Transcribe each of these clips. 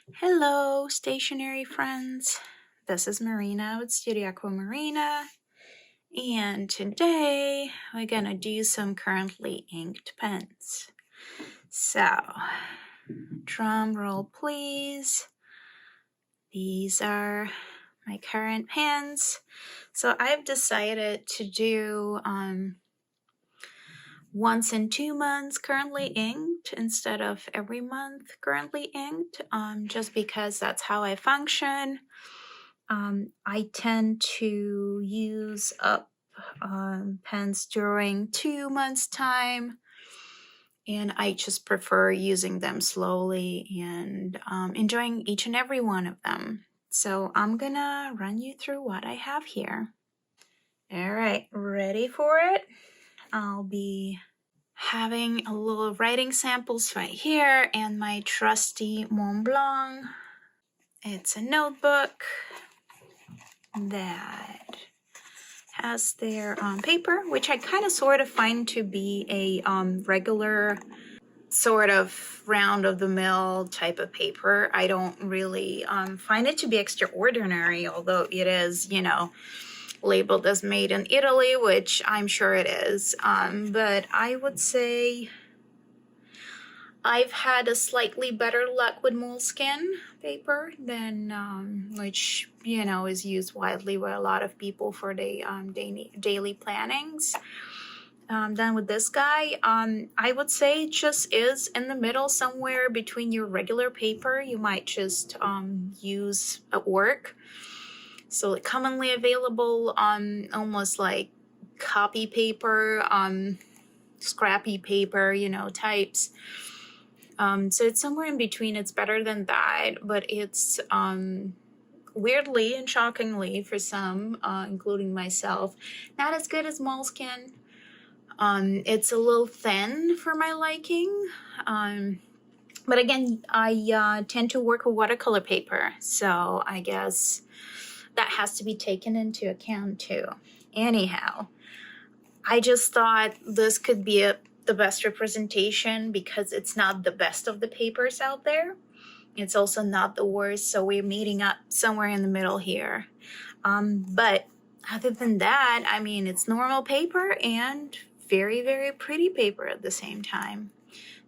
Hello, stationery friends. This is Marina with Studio Aquamarina, and today we're gonna do some currently inked pens. So, drum roll please. These are my current pens. So I've decided to do once in 2 months currently inked instead of every month currently inked, just because that's how I function. I tend to use up pens during 2 months time, and I just prefer using them slowly and enjoying each and every one of them. So I'm gonna run you through what I have here. All right, ready for it? I'll be having a little writing samples right here and my trusty Montblanc. It's a notebook that has their paper, which I kind of sort of find to be a regular sort of round-of-the-mill type of paper. I don't really find it to be extraordinary, although it is, labeled as made in Italy, which I'm sure it is. But I would say I've had a slightly better luck with moleskin paper than which is used widely by a lot of people for the daily plannings. Than with this guy. I would say it just is in the middle, somewhere between your regular paper you might just use at work. So commonly available almost like copy paper, scrappy paper, types. So it's somewhere in between. It's better than that, but it's weirdly and shockingly for some, including myself, not as good as moleskin. It's a little thin for my liking. But again, I tend to work with watercolor paper, so I guess that has to be taken into account too. Anyhow, I just thought this could be the best representation because it's not the best of the papers out there. It's also not the worst, so we're meeting up somewhere in the middle here. But other than that, I mean, it's normal paper and very, very pretty paper at the same time.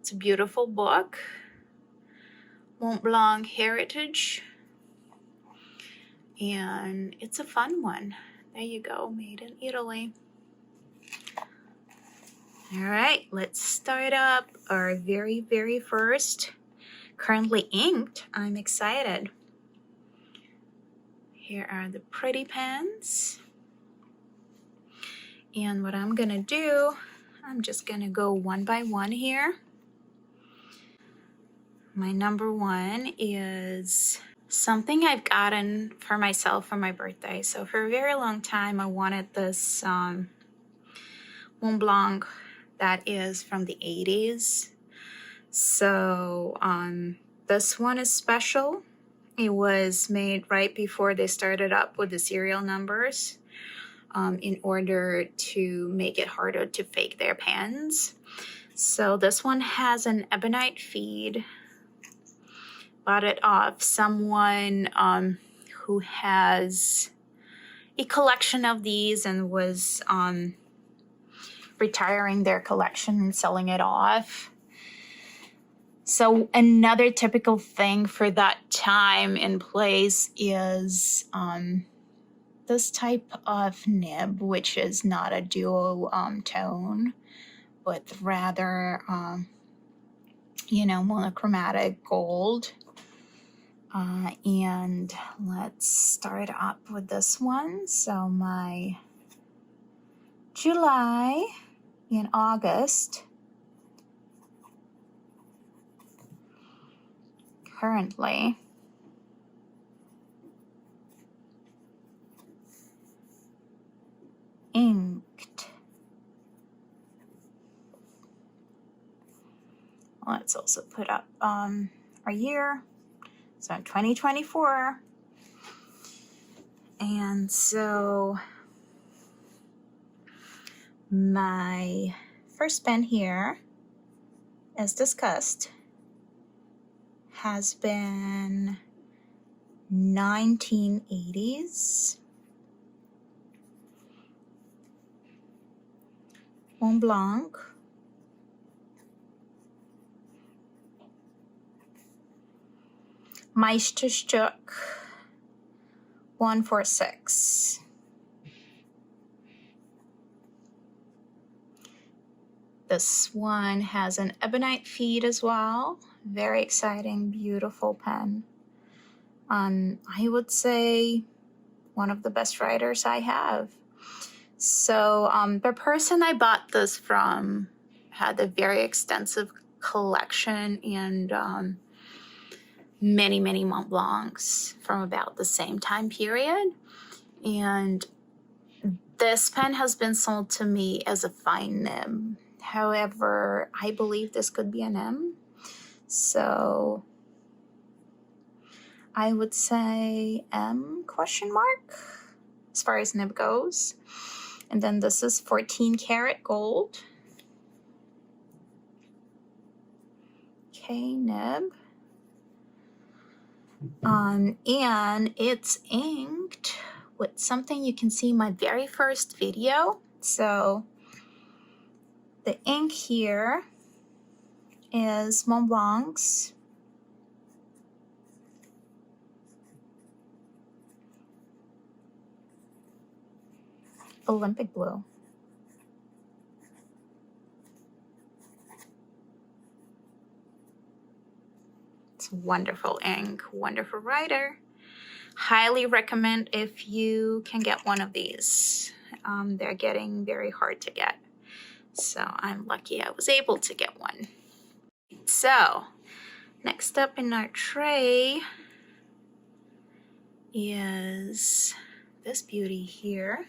It's a beautiful book. Montblanc Heritage. And it's a fun one. There you go, made in Italy. All right, let's start up our very, very first currently inked. I'm excited. Here are the pretty pens. And what I'm gonna do, I'm just gonna go one by one here. My number one is something I've gotten for myself for my birthday. So for a very long time, I wanted this Montblanc that is from the 80s. So this one is special. It was made right before they started up with the serial numbers, in order to make it harder to fake their pens. So this one has an ebonite feed. Bought it off someone who has a collection of these and was retiring their collection and selling it off. So another typical thing for that time and place is this type of nib, which is not a dual tone, but rather, monochromatic gold. And let's start up with this one. So my July and August currently inked. Let's also put up our year. So 2024. And so my first pen here, as discussed, has been 1980s. Montblanc. Meisterstück 146. This one has an ebonite feed as well. Very exciting, beautiful pen. I would say one of the best writers I have. So the person I bought this from had a very extensive collection and many, many Montblancs from about the same time period. And this pen has been sold to me as a fine nib. However, I believe this could be an M. So I would say M question mark as far as nib goes. And then this is 14 karat gold. Okay, nib. And it's inked with something you can see in my very first video. So the ink here is Montblanc's Olympic Blue. It's wonderful ink, wonderful writer. Highly recommend if you can get one of these. They're getting very hard to get. So I'm lucky I was able to get one. So next up in our tray is this beauty here.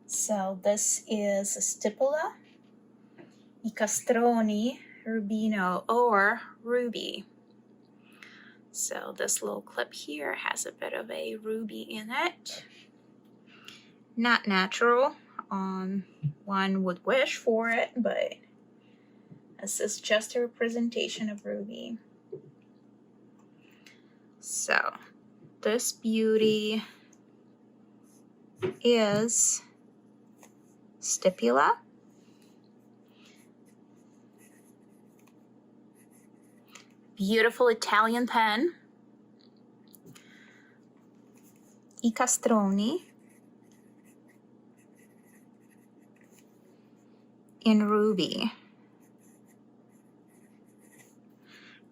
So this is a Stipula, Castroni, Rubino, or Ruby. So this little clip here has a bit of a ruby in it. Not natural. One would wish for it, but this is just a representation of ruby. So this beauty is Stipula. Beautiful Italian pen. Castroni in ruby.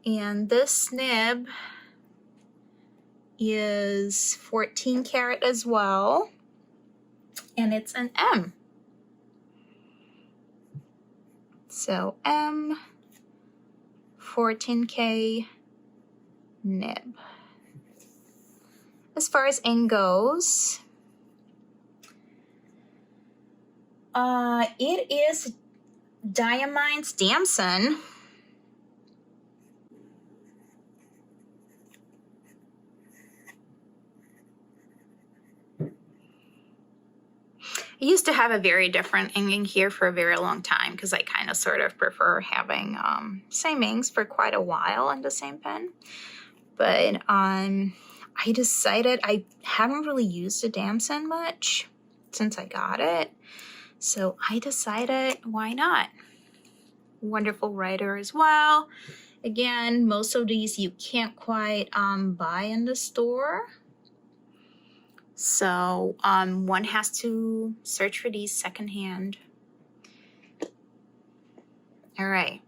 And this nib is 14 karat as well. And it's an M. So M, 14K nib. As far as ink goes, it is Diamine's Damson. I used to have a very different inking here for a very long time because I kind of sort of prefer having same inks for quite a while in the same pen. But I decided I haven't really used a Damson much since I got it. So I decided, why not? Wonderful writer as well. Again, most of these you can't quite buy in the store. So one has to search for these secondhand. All right.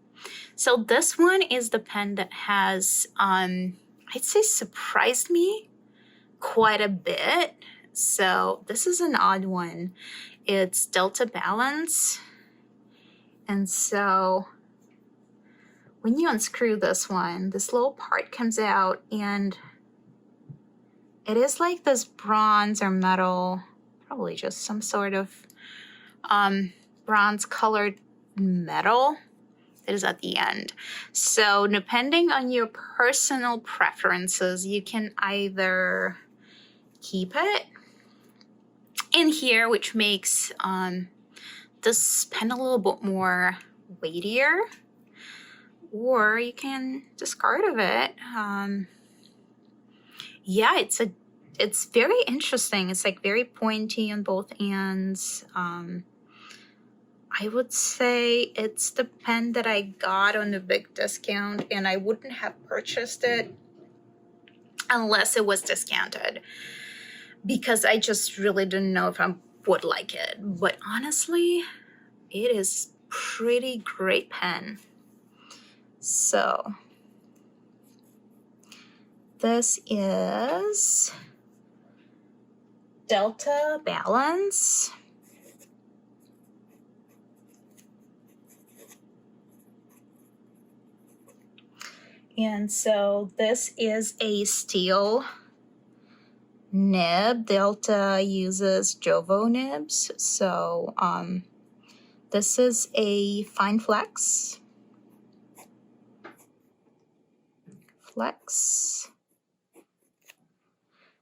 So this one is the pen that has, I'd say, surprised me quite a bit. So this is an odd one. It's Delta Balance. And so when you unscrew this one, this little part comes out and it is like this bronze or metal, probably just some sort of bronze colored metal that is at the end. So depending on your personal preferences, you can either keep it in here, which makes this pen a little bit more weightier. or you can discard of it. Yeah, it's very interesting. It's like very pointy on both ends. I would say it's the pen that I got on a big discount, and I wouldn't have purchased it unless it was discounted, because I just really didn't know if I would like it. But honestly, it is pretty great pen. So this is Delta Balance. And so this is a steel nib. Delta uses Jovo nibs. So this is a fine flex.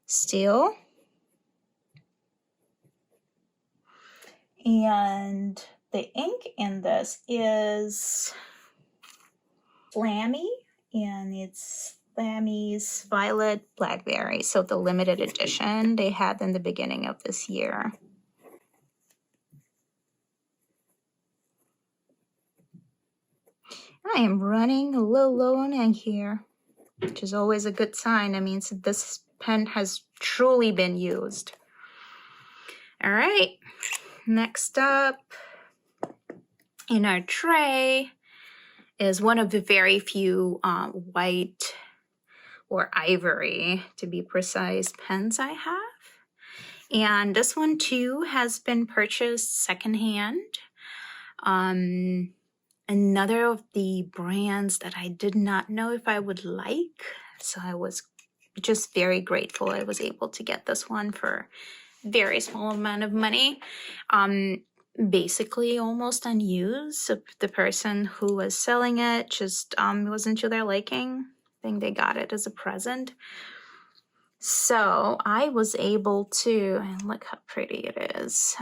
Steel. And the ink in this is Lamy, and it's Lamy's Violet Blackberry. So the limited edition they had in the beginning of this year. I am running a little low on ink here, which is always a good sign. That means that this pen has truly been used. All right, next up in our tray is one of the very few white or ivory, to be precise, pens I have. And this one too has been purchased secondhand. Another of the brands that I did not know if I would like. So I was just very grateful I was able to get this one for a very small amount of money. Basically almost unused. So the person who was selling it just wasn't to their liking. I think they got it as a present. So I was able to, and look how pretty it is,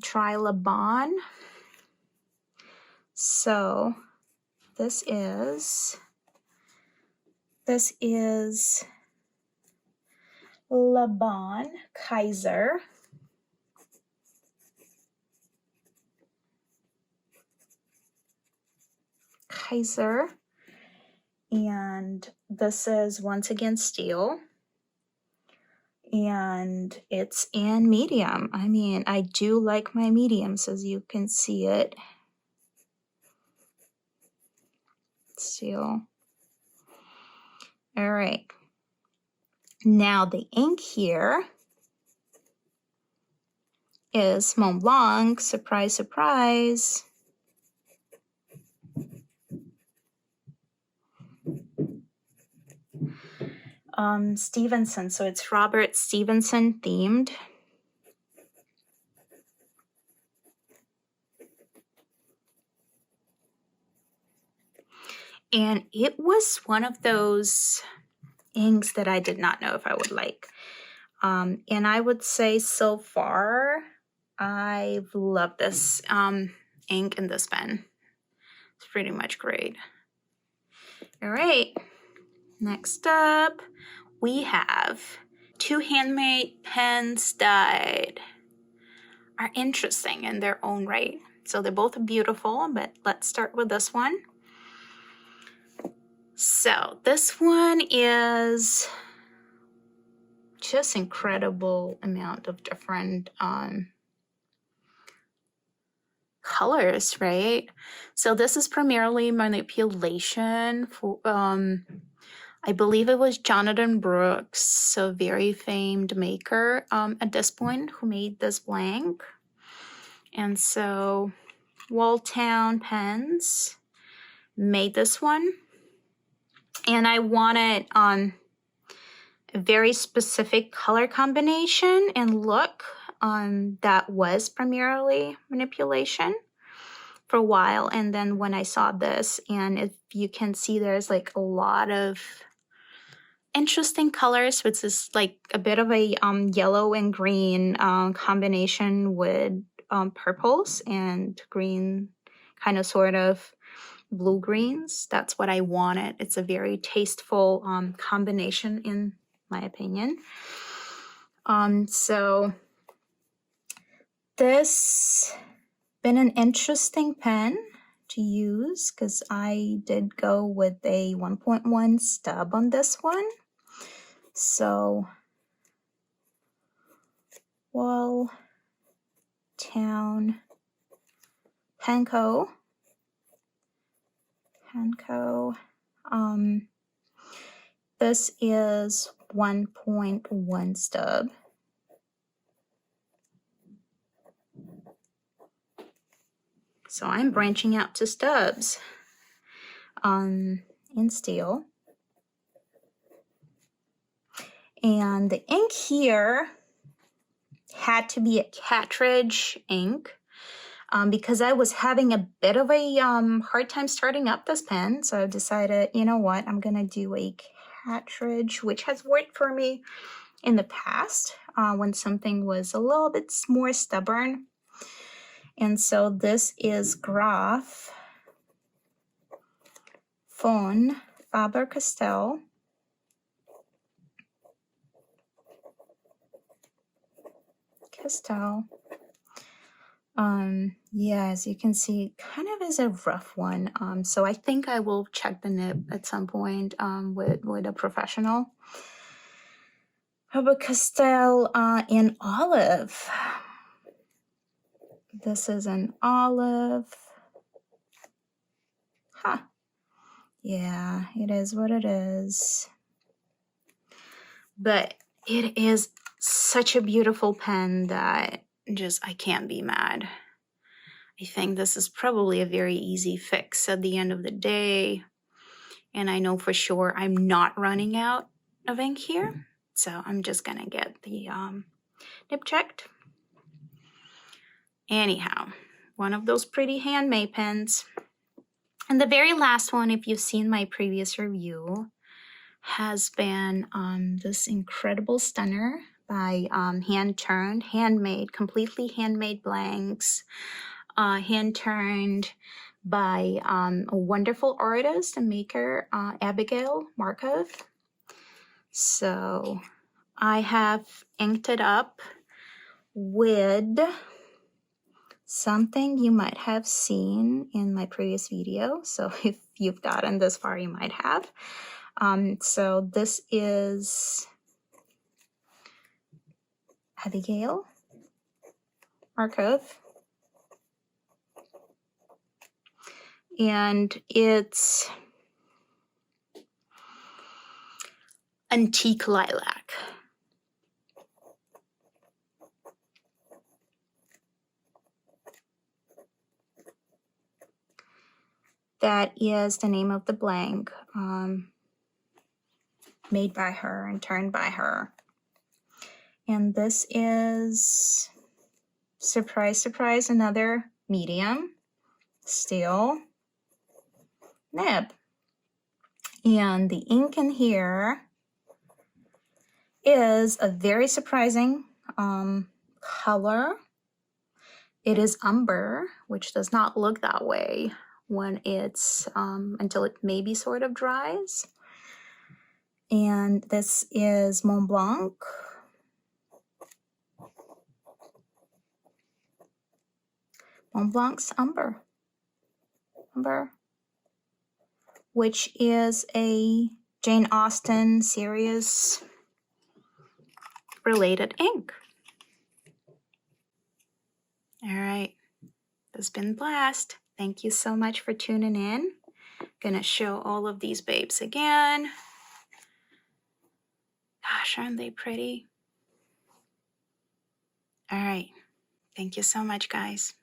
try Laban. So this is Laban Kaiser. And this is once again steel, and it's in medium. I mean, I do like my mediums, as you can see it. Steel. All right. Now the ink here is Montblanc. Surprise, surprise. Stevenson. So it's Robert Stevenson themed. And it was one of those inks that I did not know if I would like. And I would say so far, I've loved this ink in this pen. It's pretty much great. All right, next up, we have two handmade pens that are interesting in their own right. So they're both beautiful, but let's start with this one. So this one is just incredible amount of different colors, right? So this is primarily manipulation for I believe it was Jonathan Brooks, a very famed maker at this point, who made this blank. And so Walltown Pens made this one. And I wanted a very specific color combination and look that was primarily manipulation for a while. And then when I saw this, and if you can see, there's like a lot of interesting colors, which is like a bit of a yellow and green combination with purples and green, kind of sort of blue-greens. That's what I wanted. It's a very tasteful combination, in my opinion. So this been an interesting pen to use because I did go with a 1.1 stub on this one. So Walltown Hanco. This is 1.1 stub. So I'm branching out to stubs in steel. And the ink here had to be a cartridge ink because I was having a bit of a hard time starting up this pen. So I decided, you know what, I'm going to do a cartridge, which has worked for me in the past when something was a little bit more stubborn. And so this is Graf von Faber-Castell. Yeah, as you can see, it kind of is a rough one. So I think I will check the nib at some point with a professional. Faber-Castell in olive. This is an olive. Huh. Yeah, it is what it is. But it is such a beautiful pen that just I can't be mad. I think this is probably a very easy fix at the end of the day. And I know for sure I'm not running out of ink here. So I'm just going to get the nib checked. Anyhow, one of those pretty handmade pens. And the very last one, if you've seen my previous review, has been this incredible stunner by hand-turned, handmade, completely handmade blanks, hand-turned by a wonderful artist and maker, Abigail Markov. So I have inked it up with something you might have seen in my previous video. So if you've gotten this far, you might have. So this is Abigail Markov. And it's antique lilac. That is the name of the blank, made by her and turned by her. And this is, surprise, surprise, another medium steel nib. And the ink in here is a very surprising color. It is umber, which does not look that way when it's until it maybe sort of dries. And this is Montblanc. Montblanc's Umber, which is a Jane Austen series related ink. All right, this has been a blast. Thank you so much for tuning in. Gonna show all of these babes again. Gosh, aren't they pretty? All right, thank you so much, guys.